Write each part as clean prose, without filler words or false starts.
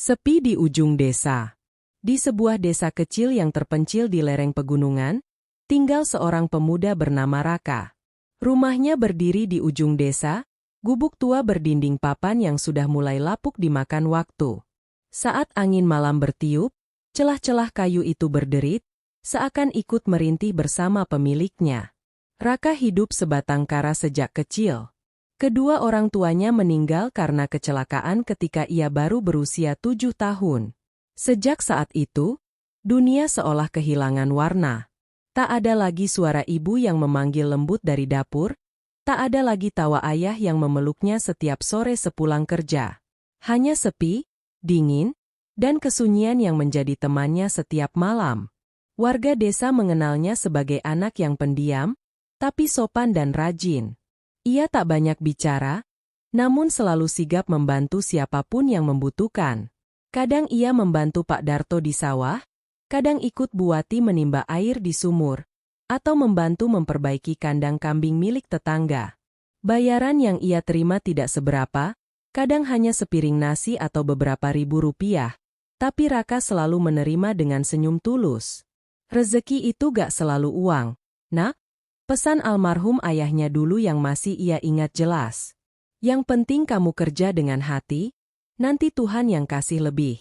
Sepi di ujung desa. Di sebuah desa kecil yang terpencil di lereng pegunungan, tinggal seorang pemuda bernama Raka. Rumahnya berdiri di ujung desa, gubuk tua berdinding papan yang sudah mulai lapuk dimakan waktu. Saat angin malam bertiup, celah-celah kayu itu berderit, seakan ikut merintih bersama pemiliknya. Raka hidup sebatang kara sejak kecil. Kedua orang tuanya meninggal karena kecelakaan ketika ia baru berusia 7 tahun. Sejak saat itu, dunia seolah kehilangan warna. Tak ada lagi suara ibu yang memanggil lembut dari dapur, tak ada lagi tawa ayah yang memeluknya setiap sore sepulang kerja. Hanya sepi, dingin, dan kesunyian yang menjadi temannya setiap malam. Warga desa mengenalnya sebagai anak yang pendiam, tapi sopan dan rajin. Ia tak banyak bicara, namun selalu sigap membantu siapapun yang membutuhkan. Kadang ia membantu Pak Darto di sawah, kadang ikut Bu Wati menimba air di sumur, atau membantu memperbaiki kandang kambing milik tetangga. Bayaran yang ia terima tidak seberapa, kadang hanya sepiring nasi atau beberapa ribu rupiah, tapi Raka selalu menerima dengan senyum tulus. Rezeki itu gak selalu uang, nak. Pesan almarhum ayahnya dulu yang masih ia ingat jelas. Yang penting kamu kerja dengan hati, nanti Tuhan yang kasih lebih.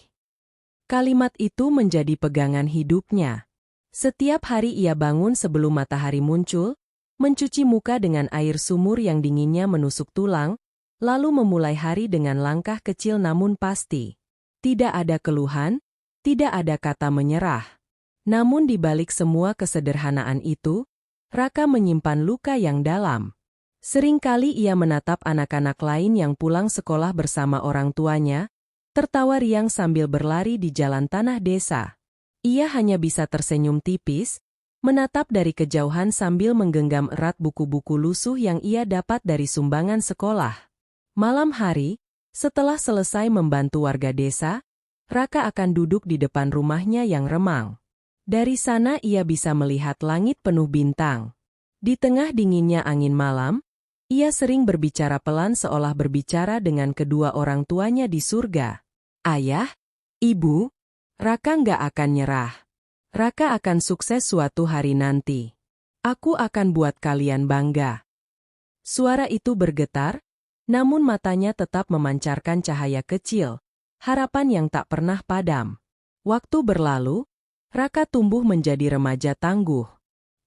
Kalimat itu menjadi pegangan hidupnya. Setiap hari ia bangun sebelum matahari muncul, mencuci muka dengan air sumur yang dinginnya menusuk tulang, lalu memulai hari dengan langkah kecil namun pasti. Tidak ada keluhan, tidak ada kata menyerah. Namun di balik semua kesederhanaan itu, Raka menyimpan luka yang dalam. Seringkali ia menatap anak-anak lain yang pulang sekolah bersama orang tuanya, tertawa riang sambil berlari di jalan tanah desa. Ia hanya bisa tersenyum tipis, menatap dari kejauhan sambil menggenggam erat buku-buku lusuh yang ia dapat dari sumbangan sekolah. Malam hari, setelah selesai membantu warga desa, Raka akan duduk di depan rumahnya yang remang. Dari sana ia bisa melihat langit penuh bintang. Di tengah dinginnya angin malam, ia sering berbicara pelan seolah berbicara dengan kedua orang tuanya di surga. Ayah, ibu, Raka nggak akan nyerah. Raka akan sukses suatu hari nanti. Aku akan buat kalian bangga. Suara itu bergetar, namun matanya tetap memancarkan cahaya kecil, harapan yang tak pernah padam. Waktu berlalu, Raka tumbuh menjadi remaja tangguh.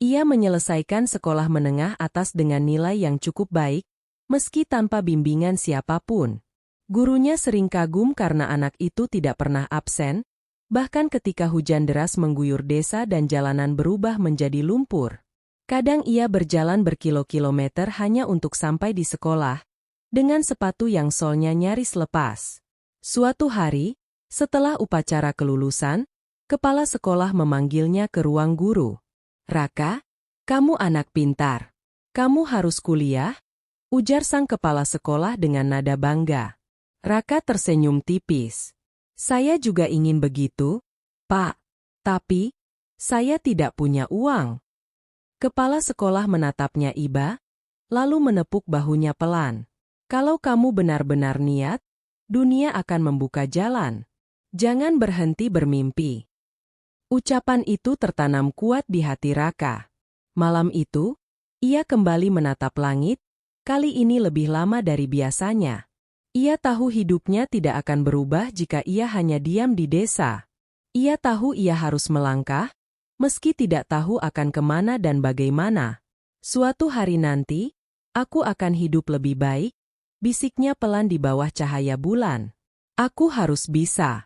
Ia menyelesaikan sekolah menengah atas dengan nilai yang cukup baik, meski tanpa bimbingan siapapun. Gurunya sering kagum karena anak itu tidak pernah absen, bahkan ketika hujan deras mengguyur desa dan jalanan berubah menjadi lumpur. Kadang ia berjalan berkilo-kilometer hanya untuk sampai di sekolah, dengan sepatu yang solnya nyaris lepas. Suatu hari, setelah upacara kelulusan, kepala sekolah memanggilnya ke ruang guru. Raka, kamu anak pintar. Kamu harus kuliah, ujar sang kepala sekolah dengan nada bangga. Raka tersenyum tipis. Saya juga ingin begitu, Pak. Tapi, saya tidak punya uang. Kepala sekolah menatapnya iba, lalu menepuk bahunya pelan. Kalau kamu benar-benar niat, dunia akan membuka jalan. Jangan berhenti bermimpi. Ucapan itu tertanam kuat di hati Raka. Malam itu, ia kembali menatap langit, kali ini lebih lama dari biasanya. Ia tahu hidupnya tidak akan berubah jika ia hanya diam di desa. Ia tahu ia harus melangkah, meski tidak tahu akan kemana dan bagaimana. Suatu hari nanti, aku akan hidup lebih baik, bisiknya pelan di bawah cahaya bulan. Aku harus bisa.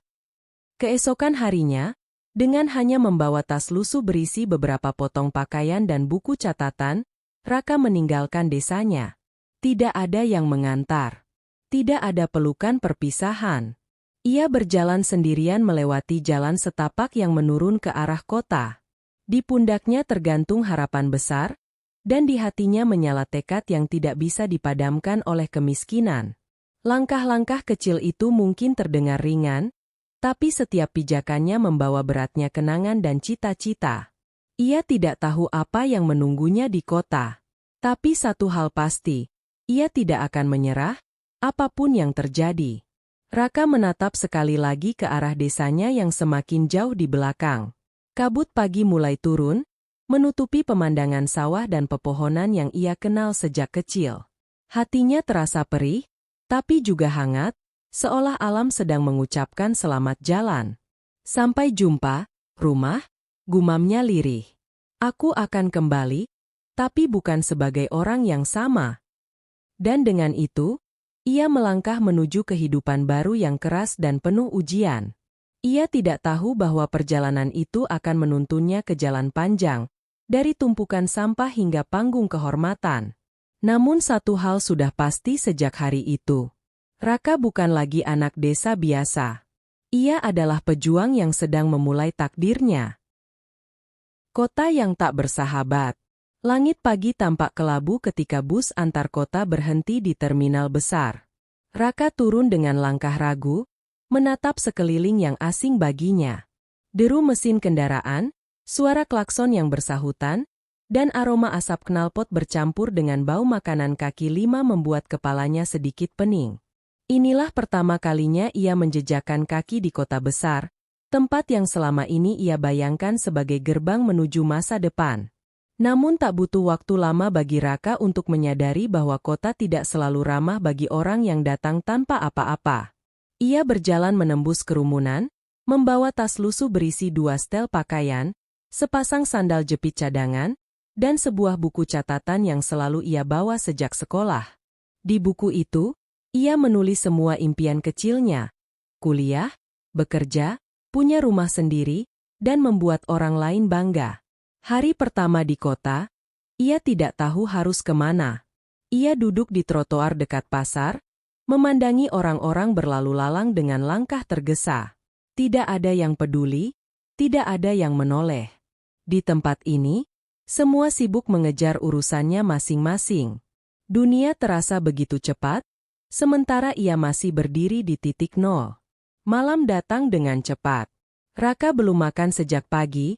Keesokan harinya, dengan hanya membawa tas lusuh berisi beberapa potong pakaian dan buku catatan, Raka meninggalkan desanya. Tidak ada yang mengantar. Tidak ada pelukan perpisahan. Ia berjalan sendirian melewati jalan setapak yang menurun ke arah kota. Di pundaknya tergantung harapan besar, dan di hatinya menyala tekad yang tidak bisa dipadamkan oleh kemiskinan. Langkah-langkah kecil itu mungkin terdengar ringan, tapi setiap pijakannya membawa beratnya kenangan dan cita-cita. Ia tidak tahu apa yang menunggunya di kota. Tapi satu hal pasti, ia tidak akan menyerah, apapun yang terjadi. Raka menatap sekali lagi ke arah desanya yang semakin jauh di belakang. Kabut pagi mulai turun, menutupi pemandangan sawah dan pepohonan yang ia kenal sejak kecil. Hatinya terasa perih, tapi juga hangat, seolah alam sedang mengucapkan selamat jalan. Sampai jumpa, rumah, gumamnya lirih. Aku akan kembali, tapi bukan sebagai orang yang sama. Dan dengan itu, ia melangkah menuju kehidupan baru yang keras dan penuh ujian. Ia tidak tahu bahwa perjalanan itu akan menuntunnya ke jalan panjang, dari tumpukan sampah hingga panggung kehormatan. Namun satu hal sudah pasti sejak hari itu. Raka bukan lagi anak desa biasa. Ia adalah pejuang yang sedang memulai takdirnya. Kota yang tak bersahabat. Langit pagi tampak kelabu ketika bus antar kota berhenti di terminal besar. Raka turun dengan langkah ragu, menatap sekeliling yang asing baginya. Deru mesin kendaraan, suara klakson yang bersahutan, dan aroma asap knalpot bercampur dengan bau makanan kaki lima membuat kepalanya sedikit pening. Inilah pertama kalinya ia menjejakkan kaki di kota besar, tempat yang selama ini ia bayangkan sebagai gerbang menuju masa depan. Namun tak butuh waktu lama bagi Raka untuk menyadari bahwa kota tidak selalu ramah bagi orang yang datang tanpa apa-apa. Ia berjalan menembus kerumunan, membawa tas lusuh berisi 2 setel pakaian, sepasang sandal jepit cadangan, dan sebuah buku catatan yang selalu ia bawa sejak sekolah. Di buku itu, ia menulis semua impian kecilnya: kuliah, bekerja, punya rumah sendiri, dan membuat orang lain bangga. Hari pertama di kota, ia tidak tahu harus kemana. Ia duduk di trotoar dekat pasar, memandangi orang-orang berlalu lalang dengan langkah tergesa. Tidak ada yang peduli, tidak ada yang menoleh. Di tempat ini, semua sibuk mengejar urusannya masing-masing. Dunia terasa begitu cepat, sementara ia masih berdiri di titik nol. Malam datang dengan cepat. Raka belum makan sejak pagi.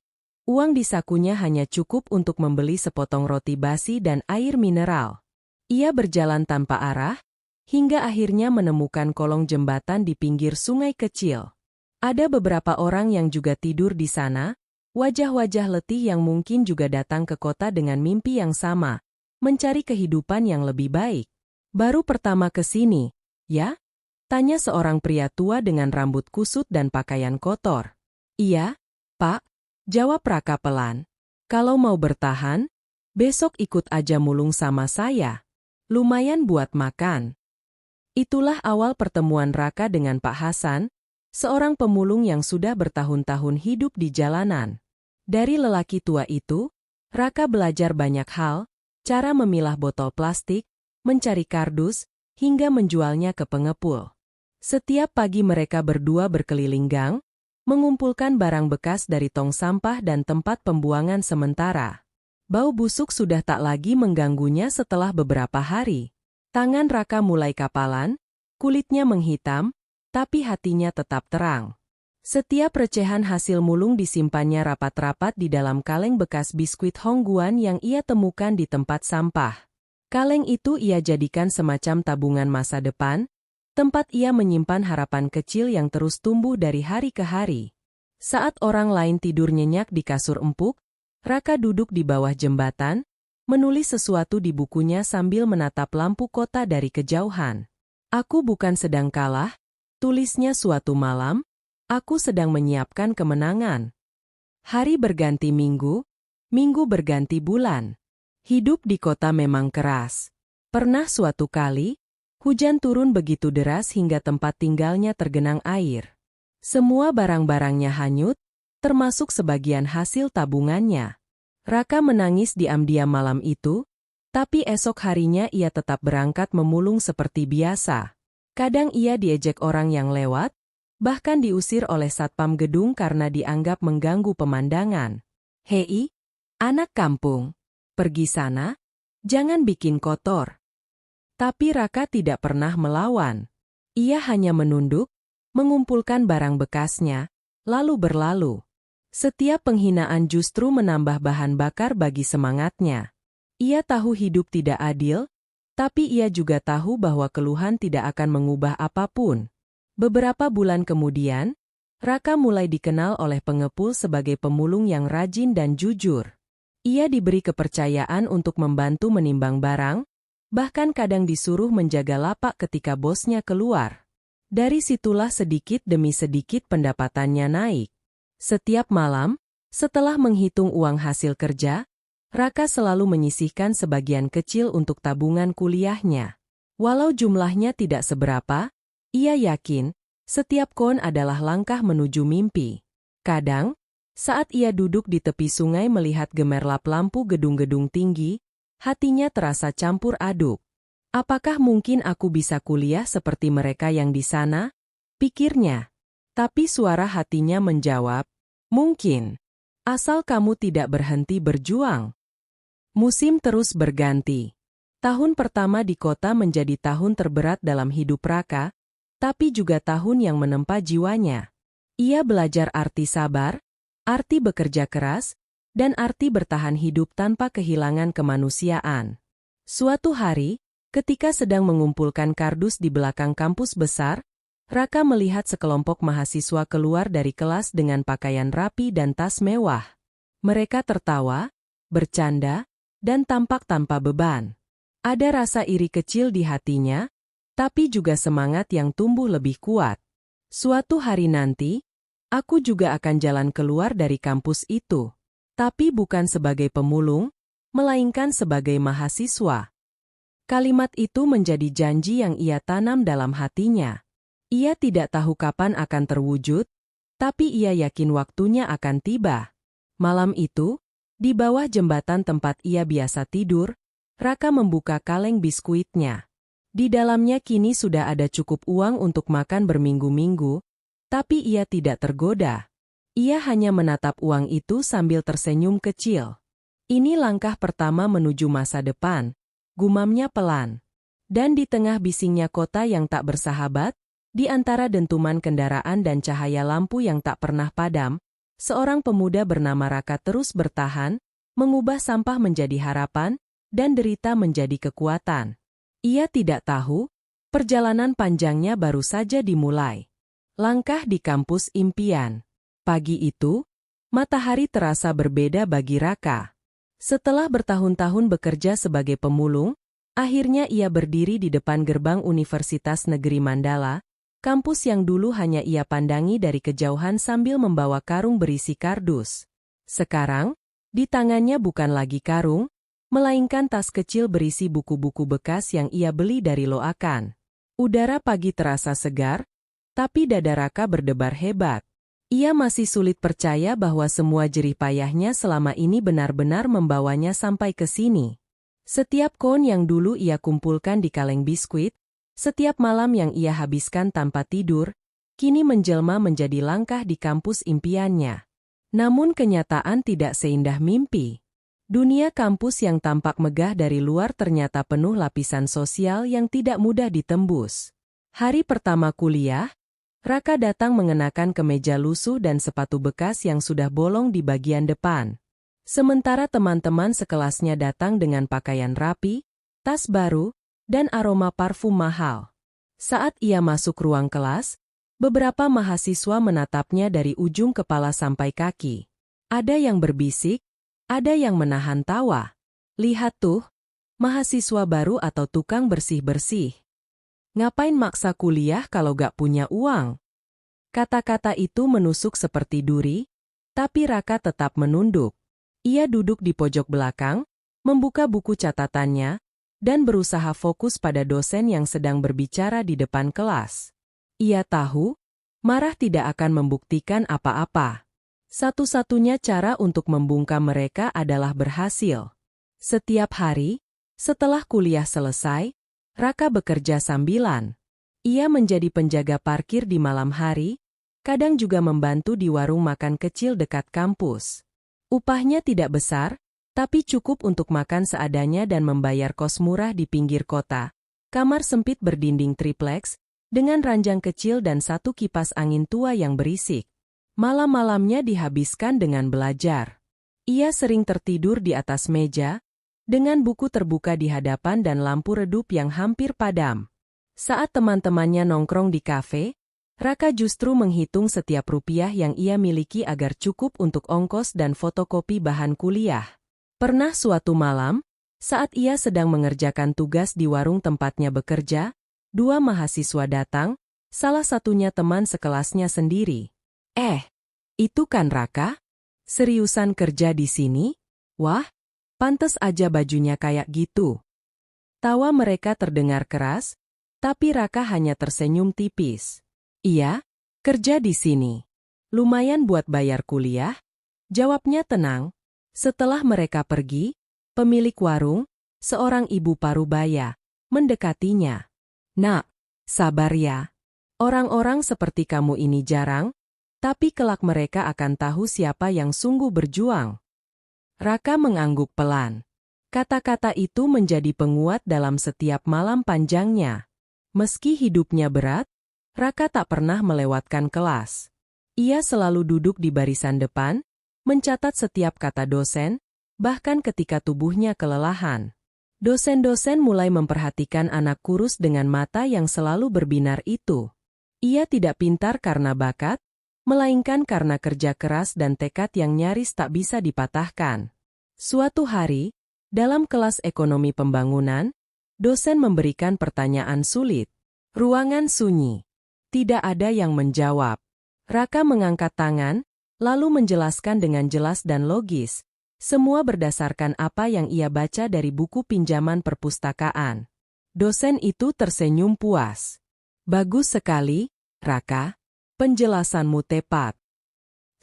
Uang di sakunya hanya cukup untuk membeli sepotong roti basi dan air mineral. Ia berjalan tanpa arah, hingga akhirnya menemukan kolong jembatan di pinggir sungai kecil. Ada beberapa orang yang juga tidur di sana, wajah-wajah letih yang mungkin juga datang ke kota dengan mimpi yang sama, mencari kehidupan yang lebih baik. Baru pertama ke sini, ya? Tanya seorang pria tua dengan rambut kusut dan pakaian kotor. Iya, Pak. Jawab Raka pelan. Kalau mau bertahan, besok ikut aja mulung sama saya. Lumayan buat makan. Itulah awal pertemuan Raka dengan Pak Hasan, seorang pemulung yang sudah bertahun-tahun hidup di jalanan. Dari lelaki tua itu, Raka belajar banyak hal, cara memilah botol plastik, mencari kardus, hingga menjualnya ke pengepul. Setiap pagi mereka berdua berkeliling gang, mengumpulkan barang bekas dari tong sampah dan tempat pembuangan sementara. Bau busuk sudah tak lagi mengganggunya setelah beberapa hari. Tangan Raka mulai kapalan, kulitnya menghitam, tapi hatinya tetap terang. Setiap recehan hasil mulung disimpannya rapat-rapat di dalam kaleng bekas biskuit Hongguan yang ia temukan di tempat sampah. Kaleng itu ia jadikan semacam tabungan masa depan, tempat ia menyimpan harapan kecil yang terus tumbuh dari hari ke hari. Saat orang lain tidur nyenyak di kasur empuk, Raka duduk di bawah jembatan, menulis sesuatu di bukunya sambil menatap lampu kota dari kejauhan. Aku bukan sedang kalah, tulisnya suatu malam, aku sedang menyiapkan kemenangan. Hari berganti minggu, minggu berganti bulan. Hidup di kota memang keras. Pernah suatu kali, hujan turun begitu deras hingga tempat tinggalnya tergenang air. Semua barang-barangnya hanyut, termasuk sebagian hasil tabungannya. Raka menangis diam-diam malam itu, tapi esok harinya ia tetap berangkat memulung seperti biasa. Kadang ia diejek orang yang lewat, bahkan diusir oleh satpam gedung karena dianggap mengganggu pemandangan. Hei, anak kampung, pergi sana, jangan bikin kotor. Tapi Raka tidak pernah melawan. Ia hanya menunduk, mengumpulkan barang bekasnya, lalu berlalu. Setiap penghinaan justru menambah bahan bakar bagi semangatnya. Ia tahu hidup tidak adil, tapi ia juga tahu bahwa keluhan tidak akan mengubah apapun. Beberapa bulan kemudian, Raka mulai dikenal oleh pengepul sebagai pemulung yang rajin dan jujur. Ia diberi kepercayaan untuk membantu menimbang barang, bahkan kadang disuruh menjaga lapak ketika bosnya keluar. Dari situlah sedikit demi sedikit pendapatannya naik. Setiap malam, setelah menghitung uang hasil kerja, Raka selalu menyisihkan sebagian kecil untuk tabungan kuliahnya. Walau jumlahnya tidak seberapa, ia yakin setiap koin adalah langkah menuju mimpi. Kadang, saat ia duduk di tepi sungai melihat gemerlap lampu gedung-gedung tinggi, hatinya terasa campur aduk. Apakah mungkin aku bisa kuliah seperti mereka yang di sana? Pikirnya. Tapi suara hatinya menjawab, mungkin. Asal kamu tidak berhenti berjuang. Musim terus berganti. Tahun pertama di kota menjadi tahun terberat dalam hidup Raka, tapi juga tahun yang menempa jiwanya. Ia belajar arti sabar, arti bekerja keras, dan arti bertahan hidup tanpa kehilangan kemanusiaan. Suatu hari, ketika sedang mengumpulkan kardus di belakang kampus besar, Raka melihat sekelompok mahasiswa keluar dari kelas dengan pakaian rapi dan tas mewah. Mereka tertawa, bercanda, dan tampak tanpa beban. Ada rasa iri kecil di hatinya, tapi juga semangat yang tumbuh lebih kuat. Suatu hari nanti, aku juga akan jalan keluar dari kampus itu. Tapi bukan sebagai pemulung, melainkan sebagai mahasiswa. Kalimat itu menjadi janji yang ia tanam dalam hatinya. Ia tidak tahu kapan akan terwujud, tapi ia yakin waktunya akan tiba. Malam itu, di bawah jembatan tempat ia biasa tidur, Raka membuka kaleng biskuitnya. Di dalamnya kini sudah ada cukup uang untuk makan berminggu-minggu, tapi ia tidak tergoda. Ia hanya menatap uang itu sambil tersenyum kecil. Ini langkah pertama menuju masa depan, gumamnya pelan. Dan di tengah bisingnya kota yang tak bersahabat, di antara dentuman kendaraan dan cahaya lampu yang tak pernah padam, seorang pemuda bernama Raka terus bertahan, mengubah sampah menjadi harapan, dan derita menjadi kekuatan. Ia tidak tahu, perjalanan panjangnya baru saja dimulai. Langkah di kampus impian. Pagi itu, matahari terasa berbeda bagi Raka. Setelah bertahun-tahun bekerja sebagai pemulung, akhirnya ia berdiri di depan gerbang Universitas Negeri Mandala, kampus yang dulu hanya ia pandangi dari kejauhan sambil membawa karung berisi kardus. Sekarang, di tangannya bukan lagi karung, melainkan tas kecil berisi buku-buku bekas yang ia beli dari loakan. Udara pagi terasa segar, tapi dada Raka berdebar hebat. Ia masih sulit percaya bahwa semua jerih payahnya selama ini benar-benar membawanya sampai ke sini. Setiap koin yang dulu ia kumpulkan di kaleng biskuit, setiap malam yang ia habiskan tanpa tidur, kini menjelma menjadi langkah di kampus impiannya. Namun kenyataan tidak seindah mimpi. Dunia kampus yang tampak megah dari luar ternyata penuh lapisan sosial yang tidak mudah ditembus. Hari pertama kuliah, Raka datang mengenakan kemeja lusuh dan sepatu bekas yang sudah bolong di bagian depan. Sementara teman-teman sekelasnya datang dengan pakaian rapi, tas baru, dan aroma parfum mahal. Saat ia masuk ruang kelas, beberapa mahasiswa menatapnya dari ujung kepala sampai kaki. Ada yang berbisik, ada yang menahan tawa. Lihat tuh, mahasiswa baru atau tukang bersih-bersih. Ngapain maksa kuliah kalau gak punya uang? Kata-kata itu menusuk seperti duri, tapi Raka tetap menunduk. Ia duduk di pojok belakang, membuka buku catatannya, dan berusaha fokus pada dosen yang sedang berbicara di depan kelas. Ia tahu, marah tidak akan membuktikan apa-apa. Satu-satunya cara untuk membungkam mereka adalah berhasil. Setiap hari, setelah kuliah selesai, Raka bekerja sambilan. Ia menjadi penjaga parkir di malam hari, kadang juga membantu di warung makan kecil dekat kampus. Upahnya tidak besar, tapi cukup untuk makan seadanya dan membayar kos murah di pinggir kota. Kamar sempit berdinding tripleks, dengan ranjang kecil dan satu kipas angin tua yang berisik. Malam-malamnya dihabiskan dengan belajar. Ia sering tertidur di atas meja, dengan buku terbuka di hadapan dan lampu redup yang hampir padam. Saat teman-temannya nongkrong di kafe, Raka justru menghitung setiap rupiah yang ia miliki agar cukup untuk ongkos dan fotokopi bahan kuliah. Pernah suatu malam, saat ia sedang mengerjakan tugas di warung tempatnya bekerja, dua mahasiswa datang, salah satunya teman sekelasnya sendiri. Itu kan Raka? Seriusan kerja di sini? Wah, pantes aja bajunya kayak gitu. Tawa mereka terdengar keras, tapi Raka hanya tersenyum tipis. Iya, kerja di sini. Lumayan buat bayar kuliah, jawabnya tenang. Setelah mereka pergi, pemilik warung, seorang ibu parubaya, mendekatinya. Nak, sabar ya. Orang-orang seperti kamu ini jarang, tapi kelak mereka akan tahu siapa yang sungguh berjuang. Raka mengangguk pelan. Kata-kata itu menjadi penguat dalam setiap malam panjangnya. Meski hidupnya berat, Raka tak pernah melewatkan kelas. Ia selalu duduk di barisan depan, mencatat setiap kata dosen, bahkan ketika tubuhnya kelelahan. Dosen-dosen mulai memperhatikan anak kurus dengan mata yang selalu berbinar itu. Ia tidak pintar karena bakat, melainkan karena kerja keras dan tekad yang nyaris tak bisa dipatahkan. Suatu hari, dalam kelas ekonomi pembangunan, dosen memberikan pertanyaan sulit. Ruangan sunyi. Tidak ada yang menjawab. Raka mengangkat tangan, lalu menjelaskan dengan jelas dan logis. Semua berdasarkan apa yang ia baca dari buku pinjaman perpustakaan. Dosen itu tersenyum puas. Bagus sekali, Raka. Penjelasanmu tepat.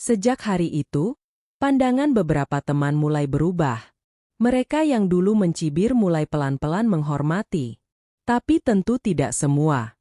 Sejak hari itu, pandangan beberapa teman mulai berubah. Mereka yang dulu mencibir mulai pelan-pelan menghormati. Tapi tentu tidak semua.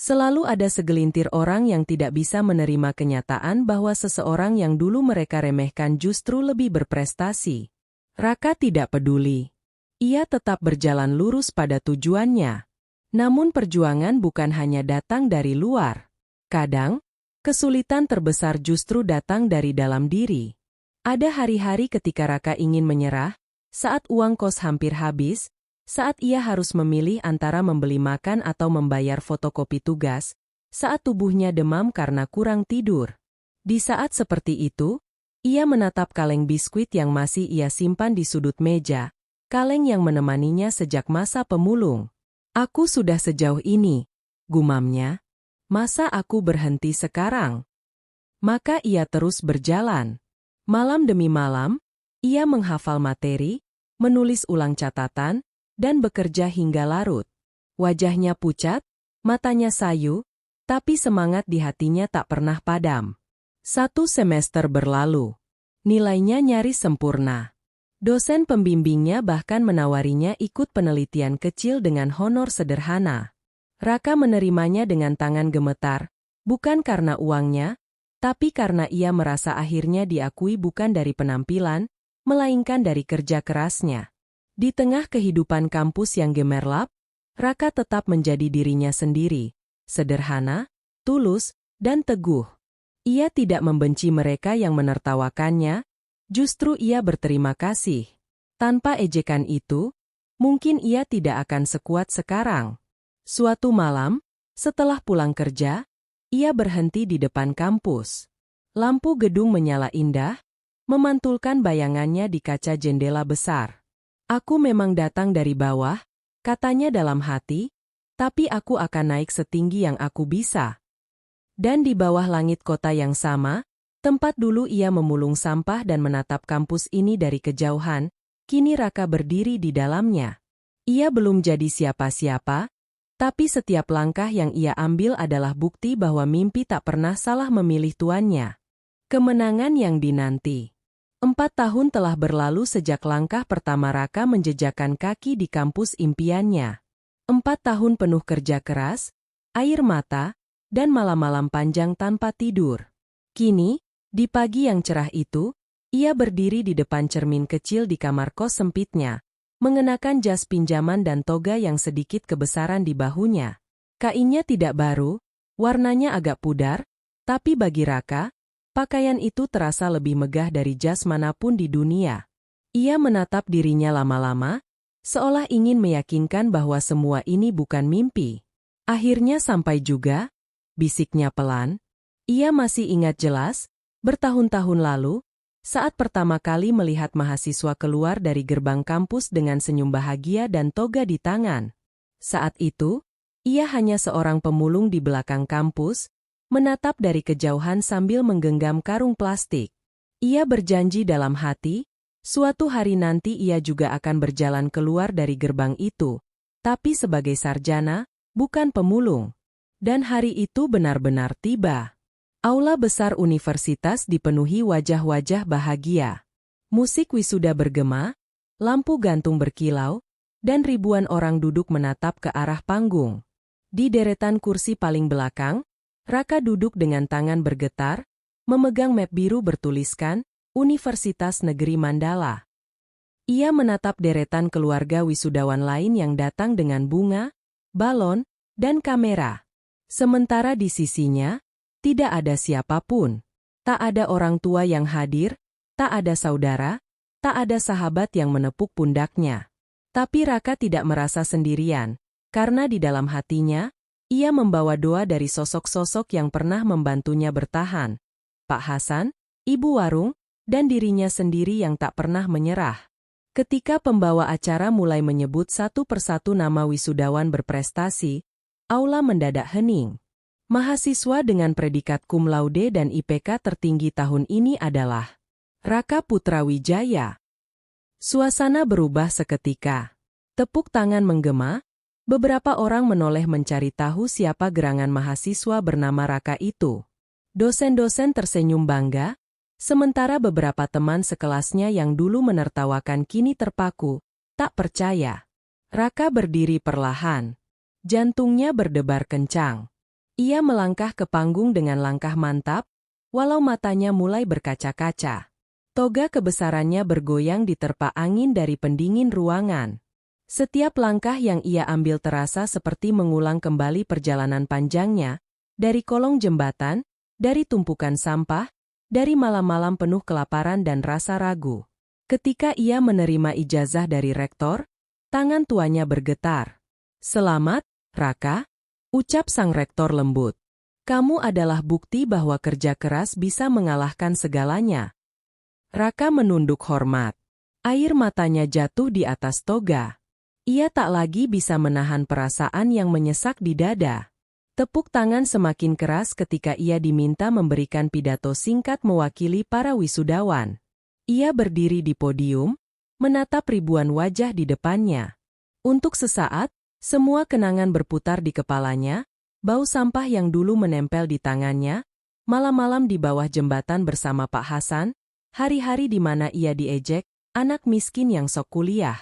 Selalu ada segelintir orang yang tidak bisa menerima kenyataan bahwa seseorang yang dulu mereka remehkan justru lebih berprestasi. Raka tidak peduli. Ia tetap berjalan lurus pada tujuannya. Namun perjuangan bukan hanya datang dari luar. Kadang, kesulitan terbesar justru datang dari dalam diri. Ada hari-hari ketika Raka ingin menyerah, saat uang kos hampir habis, saat ia harus memilih antara membeli makan atau membayar fotokopi tugas, saat tubuhnya demam karena kurang tidur. Di saat seperti itu, ia menatap kaleng biskuit yang masih ia simpan di sudut meja, kaleng yang menemaninya sejak masa pemulung. Aku sudah sejauh ini, gumamnya. Masa aku berhenti sekarang? Maka ia terus berjalan. Malam demi malam, ia menghafal materi, menulis ulang catatan, dan bekerja hingga larut. Wajahnya pucat, matanya sayu, tapi semangat di hatinya tak pernah padam. 1 semester berlalu. Nilainya nyaris sempurna. Dosen pembimbingnya bahkan menawarinya ikut penelitian kecil dengan honor sederhana. Raka menerimanya dengan tangan gemetar, bukan karena uangnya, tapi karena ia merasa akhirnya diakui bukan dari penampilan, melainkan dari kerja kerasnya. Di tengah kehidupan kampus yang gemerlap, Raka tetap menjadi dirinya sendiri, sederhana, tulus, dan teguh. Ia tidak membenci mereka yang menertawakannya, justru ia berterima kasih. Tanpa ejekan itu, mungkin ia tidak akan sekuat sekarang. Suatu malam, setelah pulang kerja, ia berhenti di depan kampus. Lampu gedung menyala indah, memantulkan bayangannya di kaca jendela besar. Aku memang datang dari bawah, katanya dalam hati, tapi aku akan naik setinggi yang aku bisa. Dan di bawah langit kota yang sama, tempat dulu ia memulung sampah dan menatap kampus ini dari kejauhan, kini Raka berdiri di dalamnya. Ia belum jadi siapa-siapa, tapi setiap langkah yang ia ambil adalah bukti bahwa mimpi tak pernah salah memilih tuannya. Kemenangan yang dinanti. 4 tahun telah berlalu sejak langkah pertama Raka menjejakkan kaki di kampus impiannya. 4 tahun penuh kerja keras, air mata, dan malam-malam panjang tanpa tidur. Kini, di pagi yang cerah itu, ia berdiri di depan cermin kecil di kamar kos sempitnya, mengenakan jas pinjaman dan toga yang sedikit kebesaran di bahunya. Kainnya tidak baru, warnanya agak pudar, tapi bagi Raka, pakaian itu terasa lebih megah dari jas manapun di dunia. Ia menatap dirinya lama-lama, seolah ingin meyakinkan bahwa semua ini bukan mimpi. Akhirnya sampai juga, bisiknya pelan. Ia masih ingat jelas, bertahun-tahun lalu, saat pertama kali melihat mahasiswa keluar dari gerbang kampus dengan senyum bahagia dan toga di tangan. Saat itu, ia hanya seorang pemulung di belakang kampus, menatap dari kejauhan sambil menggenggam karung plastik. Ia berjanji dalam hati, suatu hari nanti ia juga akan berjalan keluar dari gerbang itu, tapi sebagai sarjana, bukan pemulung. Dan hari itu benar-benar tiba. Aula besar universitas dipenuhi wajah-wajah bahagia. Musik wisuda bergema, lampu gantung berkilau, dan ribuan orang duduk menatap ke arah panggung. Di deretan kursi paling belakang, Raka duduk dengan tangan bergetar, memegang map biru bertuliskan, Universitas Negeri Mandala. Ia menatap deretan keluarga wisudawan lain yang datang dengan bunga, balon, dan kamera. Sementara di sisinya, tidak ada siapapun. Tak ada orang tua yang hadir, tak ada saudara, tak ada sahabat yang menepuk pundaknya. Tapi Raka tidak merasa sendirian, karena di dalam hatinya, ia membawa doa dari sosok-sosok yang pernah membantunya bertahan. Pak Hasan, Ibu Warung, dan dirinya sendiri yang tak pernah menyerah. Ketika pembawa acara mulai menyebut satu persatu nama wisudawan berprestasi, aula mendadak hening. Mahasiswa dengan predikat cum laude dan IPK tertinggi tahun ini adalah Raka Putra Wijaya. Suasana berubah seketika. Tepuk tangan menggema, beberapa orang menoleh mencari tahu siapa gerangan mahasiswa bernama Raka itu. Dosen-dosen tersenyum bangga, sementara beberapa teman sekelasnya yang dulu menertawakan kini terpaku, tak percaya. Raka berdiri perlahan. Jantungnya berdebar kencang. Ia melangkah ke panggung dengan langkah mantap, walau matanya mulai berkaca-kaca. Toga kebesarannya bergoyang diterpa angin dari pendingin ruangan. Setiap langkah yang ia ambil terasa seperti mengulang kembali perjalanan panjangnya, dari kolong jembatan, dari tumpukan sampah, dari malam-malam penuh kelaparan dan rasa ragu. Ketika ia menerima ijazah dari rektor, tangan tuanya bergetar. "Selamat, Raka," ucap sang rektor lembut. "Kamu adalah bukti bahwa kerja keras bisa mengalahkan segalanya." Raka menunduk hormat. Air matanya jatuh di atas toga. Ia tak lagi bisa menahan perasaan yang menyesak di dada. Tepuk tangan semakin keras ketika ia diminta memberikan pidato singkat mewakili para wisudawan. Ia berdiri di podium, menatap ribuan wajah di depannya. Untuk sesaat, semua kenangan berputar di kepalanya, bau sampah yang dulu menempel di tangannya, malam-malam di bawah jembatan bersama Pak Hasan, hari-hari di mana ia diejek, anak miskin yang sok kuliah.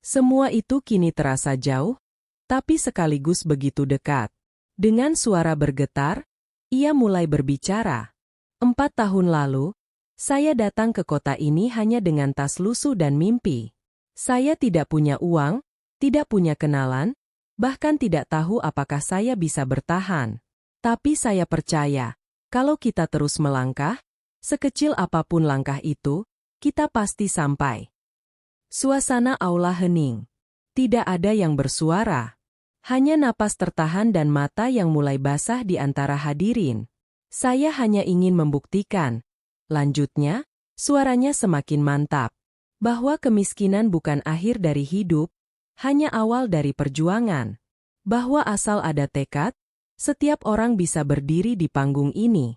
Semua itu kini terasa jauh, tapi sekaligus begitu dekat. Dengan suara bergetar, ia mulai berbicara. 4 tahun lalu, saya datang ke kota ini hanya dengan tas lusuh dan mimpi. Saya tidak punya uang, tidak punya kenalan, bahkan tidak tahu apakah saya bisa bertahan. Tapi saya percaya, kalau kita terus melangkah, sekecil apapun langkah itu, kita pasti sampai. Suasana aula hening. Tidak ada yang bersuara. Hanya napas tertahan dan mata yang mulai basah di antara hadirin. Saya hanya ingin membuktikan, lanjutnya, suaranya semakin mantap, bahwa kemiskinan bukan akhir dari hidup, hanya awal dari perjuangan. Bahwa asal ada tekad, setiap orang bisa berdiri di panggung ini.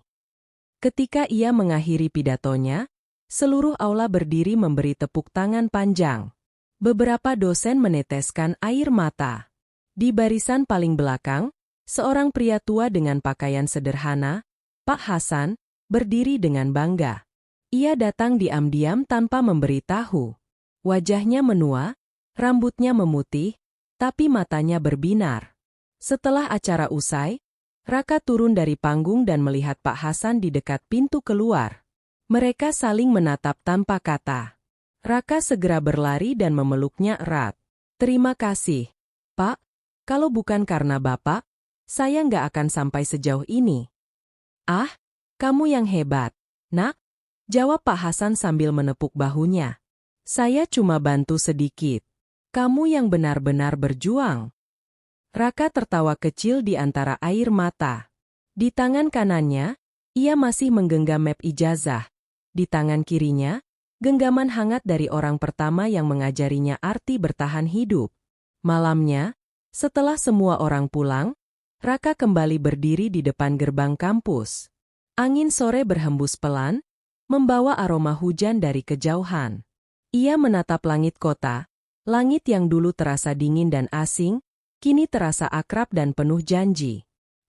Ketika ia mengakhiri pidatonya, seluruh aula berdiri memberi tepuk tangan panjang. Beberapa dosen meneteskan air mata. Di barisan paling belakang, seorang pria tua dengan pakaian sederhana, Pak Hasan, berdiri dengan bangga. Ia datang diam-diam tanpa memberitahu. Wajahnya menua, rambutnya memutih, tapi matanya berbinar. Setelah acara usai, Raka turun dari panggung dan melihat Pak Hasan di dekat pintu keluar. Mereka saling menatap tanpa kata. Raka segera berlari dan memeluknya erat. "Terima kasih, Pak. Kalau bukan karena Bapak, saya nggak akan sampai sejauh ini." "Ah, kamu yang hebat, Nak," jawab Pak Hasan sambil menepuk bahunya. "Saya cuma bantu sedikit. Kamu yang benar-benar berjuang." Raka tertawa kecil di antara air mata. Di tangan kanannya, ia masih menggenggam map ijazah. Di tangan kirinya, genggaman hangat dari orang pertama yang mengajarinya arti bertahan hidup. Malamnya, setelah semua orang pulang, Raka kembali berdiri di depan gerbang kampus. Angin sore berhembus pelan, membawa aroma hujan dari kejauhan. Ia menatap langit kota, langit yang dulu terasa dingin dan asing, kini terasa akrab dan penuh janji.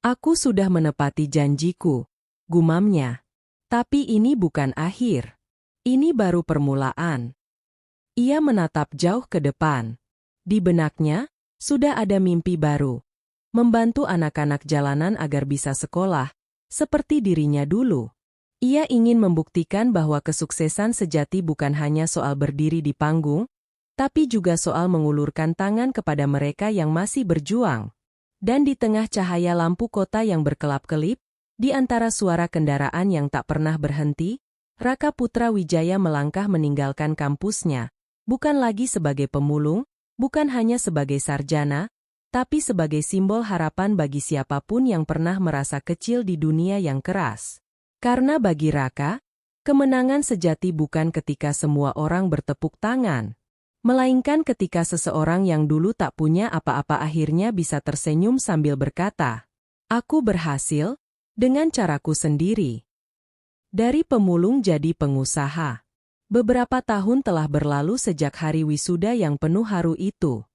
Aku sudah menepati janjiku, gumamnya. Tapi ini bukan akhir. Ini baru permulaan. Ia menatap jauh ke depan. Di benaknya, sudah ada mimpi baru. Membantu anak-anak jalanan agar bisa sekolah, seperti dirinya dulu. Ia ingin membuktikan bahwa kesuksesan sejati bukan hanya soal berdiri di panggung, tapi juga soal mengulurkan tangan kepada mereka yang masih berjuang. Dan di tengah cahaya lampu kota yang berkelap-kelip, di antara suara kendaraan yang tak pernah berhenti, Raka Putra Wijaya melangkah meninggalkan kampusnya, bukan lagi sebagai pemulung, bukan hanya sebagai sarjana, tapi sebagai simbol harapan bagi siapapun yang pernah merasa kecil di dunia yang keras. Karena bagi Raka, kemenangan sejati bukan ketika semua orang bertepuk tangan, melainkan ketika seseorang yang dulu tak punya apa-apa akhirnya bisa tersenyum sambil berkata, "Aku berhasil, dengan caraku sendiri." Dari pemulung jadi pengusaha. Beberapa tahun telah berlalu sejak hari wisuda yang penuh haru itu.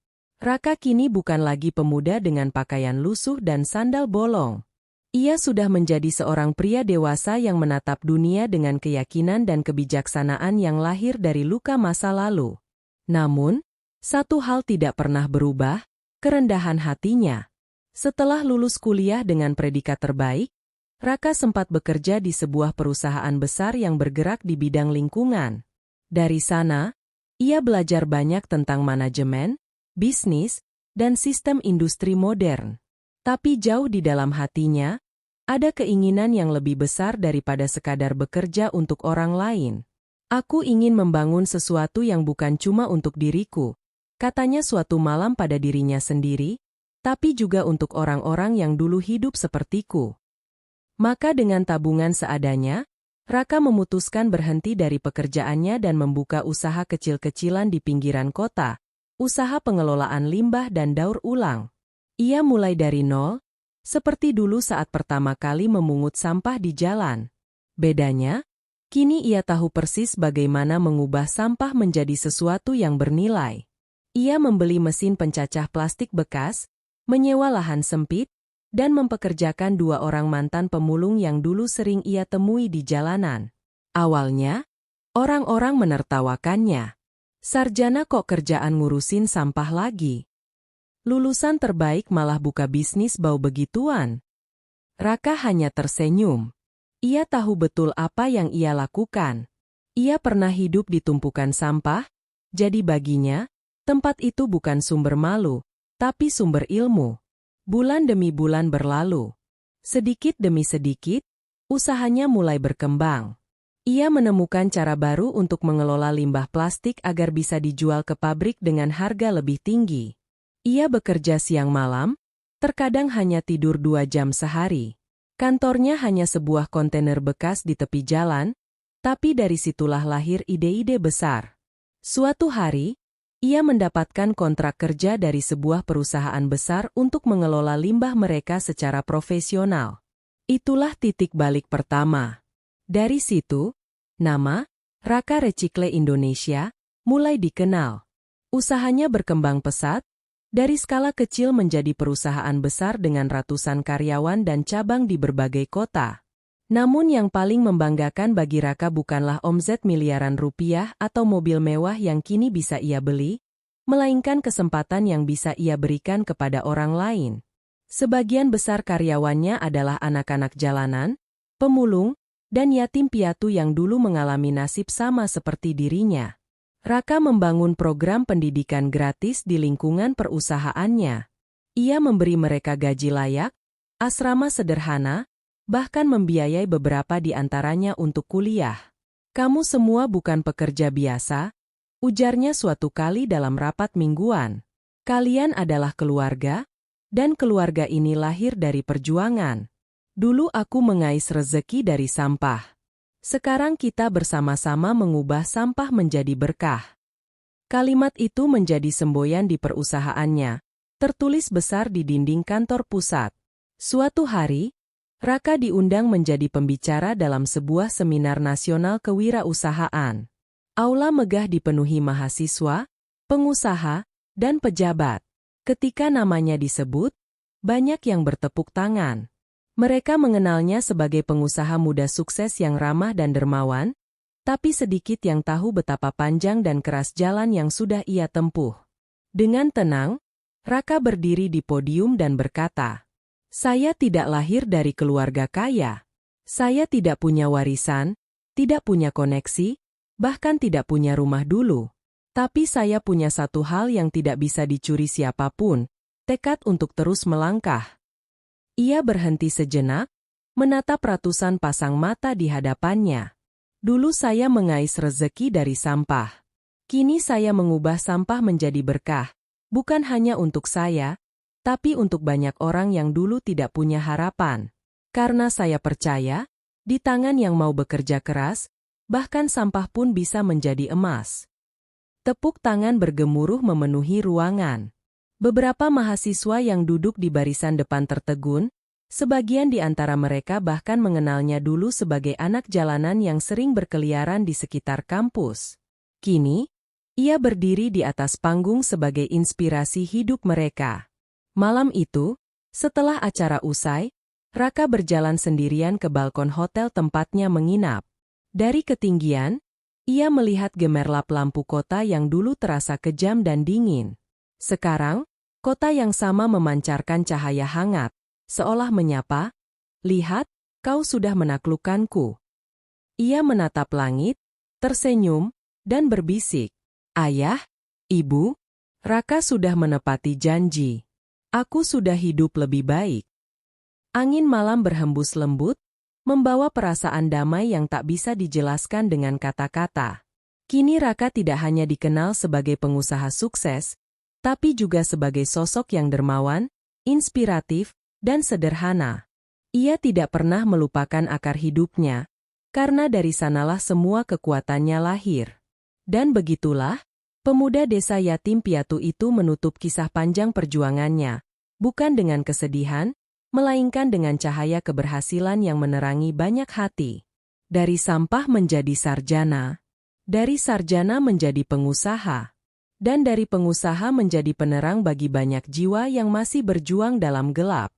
Raka kini bukan lagi pemuda dengan pakaian lusuh dan sandal bolong. Ia sudah menjadi seorang pria dewasa yang menatap dunia dengan keyakinan dan kebijaksanaan yang lahir dari luka masa lalu. Namun, satu hal tidak pernah berubah, kerendahan hatinya. Setelah lulus kuliah dengan predikat terbaik, Raka sempat bekerja di sebuah perusahaan besar yang bergerak di bidang lingkungan. Dari sana, ia belajar banyak tentang manajemen, bisnis, dan sistem industri modern. Tapi jauh di dalam hatinya, ada keinginan yang lebih besar daripada sekadar bekerja untuk orang lain. "Aku ingin membangun sesuatu yang bukan cuma untuk diriku," katanya suatu malam pada dirinya sendiri, "tapi juga untuk orang-orang yang dulu hidup sepertiku." Maka dengan tabungan seadanya, Raka memutuskan berhenti dari pekerjaannya dan membuka usaha kecil-kecilan di pinggiran kota, usaha pengelolaan limbah dan daur ulang. Ia mulai dari nol, seperti dulu saat pertama kali memungut sampah di jalan. Bedanya, kini ia tahu persis bagaimana mengubah sampah menjadi sesuatu yang bernilai. Ia membeli mesin pencacah plastik bekas, menyewa lahan sempit, dan mempekerjakan 2 orang mantan pemulung yang dulu sering ia temui di jalanan. Awalnya, orang-orang menertawakannya. "Sarjana kok kerjaan ngurusin sampah lagi? Lulusan terbaik malah buka bisnis bau begituan." Raka hanya tersenyum. Ia tahu betul apa yang ia lakukan. Ia pernah hidup di tumpukan sampah, jadi baginya, tempat itu bukan sumber malu, tapi sumber ilmu. Bulan demi bulan berlalu. Sedikit demi sedikit, usahanya mulai berkembang. Ia menemukan cara baru untuk mengelola limbah plastik agar bisa dijual ke pabrik dengan harga lebih tinggi. Ia bekerja siang malam, terkadang hanya tidur 2 jam sehari. Kantornya hanya sebuah kontainer bekas di tepi jalan, tapi dari situlah lahir ide-ide besar. Suatu hari, ia mendapatkan kontrak kerja dari sebuah perusahaan besar untuk mengelola limbah mereka secara profesional. Itulah titik balik pertama. Dari situ, nama Raka Recycle Indonesia mulai dikenal. Usahanya berkembang pesat, dari skala kecil menjadi perusahaan besar dengan ratusan karyawan dan cabang di berbagai kota. Namun yang paling membanggakan bagi Raka bukanlah omset miliaran rupiah atau mobil mewah yang kini bisa ia beli, melainkan kesempatan yang bisa ia berikan kepada orang lain. Sebagian besar karyawannya adalah anak-anak jalanan, pemulung, dan yatim piatu yang dulu mengalami nasib sama seperti dirinya. Raka membangun program pendidikan gratis di lingkungan perusahaannya. Ia memberi mereka gaji layak, asrama sederhana, bahkan membiayai beberapa di antaranya untuk kuliah. "Kamu semua bukan pekerja biasa," ujarnya suatu kali dalam rapat mingguan. "Kalian adalah keluarga, dan keluarga ini lahir dari perjuangan." Dulu aku mengais rezeki dari sampah. Sekarang kita bersama-sama mengubah sampah menjadi berkah. Kalimat itu menjadi semboyan di perusahaannya, tertulis besar di dinding kantor pusat. Suatu hari, Raka diundang menjadi pembicara dalam sebuah seminar nasional kewirausahaan. Aula megah dipenuhi mahasiswa, pengusaha, dan pejabat. Ketika namanya disebut, banyak yang bertepuk tangan. Mereka mengenalnya sebagai pengusaha muda sukses yang ramah dan dermawan, tapi sedikit yang tahu betapa panjang dan keras jalan yang sudah ia tempuh. Dengan tenang, Raka berdiri di podium dan berkata, "Saya tidak lahir dari keluarga kaya. Saya tidak punya warisan, tidak punya koneksi, bahkan tidak punya rumah dulu. Tapi saya punya satu hal yang tidak bisa dicuri siapapun, tekad untuk terus melangkah." Ia berhenti sejenak, menatap ratusan pasang mata di hadapannya. "Dulu saya mengais rezeki dari sampah. Kini saya mengubah sampah menjadi berkah, bukan hanya untuk saya, tapi untuk banyak orang yang dulu tidak punya harapan. Karena saya percaya, di tangan yang mau bekerja keras, bahkan sampah pun bisa menjadi emas." Tepuk tangan bergemuruh memenuhi ruangan. Beberapa mahasiswa yang duduk di barisan depan tertegun, sebagian di antara mereka bahkan mengenalnya dulu sebagai anak jalanan yang sering berkeliaran di sekitar kampus. Kini, ia berdiri di atas panggung sebagai inspirasi hidup mereka. Malam itu, setelah acara usai, Raka berjalan sendirian ke balkon hotel tempatnya menginap. Dari ketinggian, ia melihat gemerlap lampu kota yang dulu terasa kejam dan dingin. Sekarang, kota yang sama memancarkan cahaya hangat, seolah menyapa, "Lihat, kau sudah menaklukkanku." Ia menatap langit, tersenyum, dan berbisik, "Ayah, Ibu, Raka sudah menepati janji. Aku sudah hidup lebih baik." Angin malam berhembus lembut, membawa perasaan damai yang tak bisa dijelaskan dengan kata-kata. Kini Raka tidak hanya dikenal sebagai pengusaha sukses, tapi juga sebagai sosok yang dermawan, inspiratif, dan sederhana. Ia tidak pernah melupakan akar hidupnya, karena dari sanalah semua kekuatannya lahir. Dan begitulah, pemuda desa yatim piatu itu menutup kisah panjang perjuangannya, bukan dengan kesedihan, melainkan dengan cahaya keberhasilan yang menerangi banyak hati. Dari sampah menjadi sarjana, dari sarjana menjadi pengusaha, dan dari pengusaha menjadi penerang bagi banyak jiwa yang masih berjuang dalam gelap.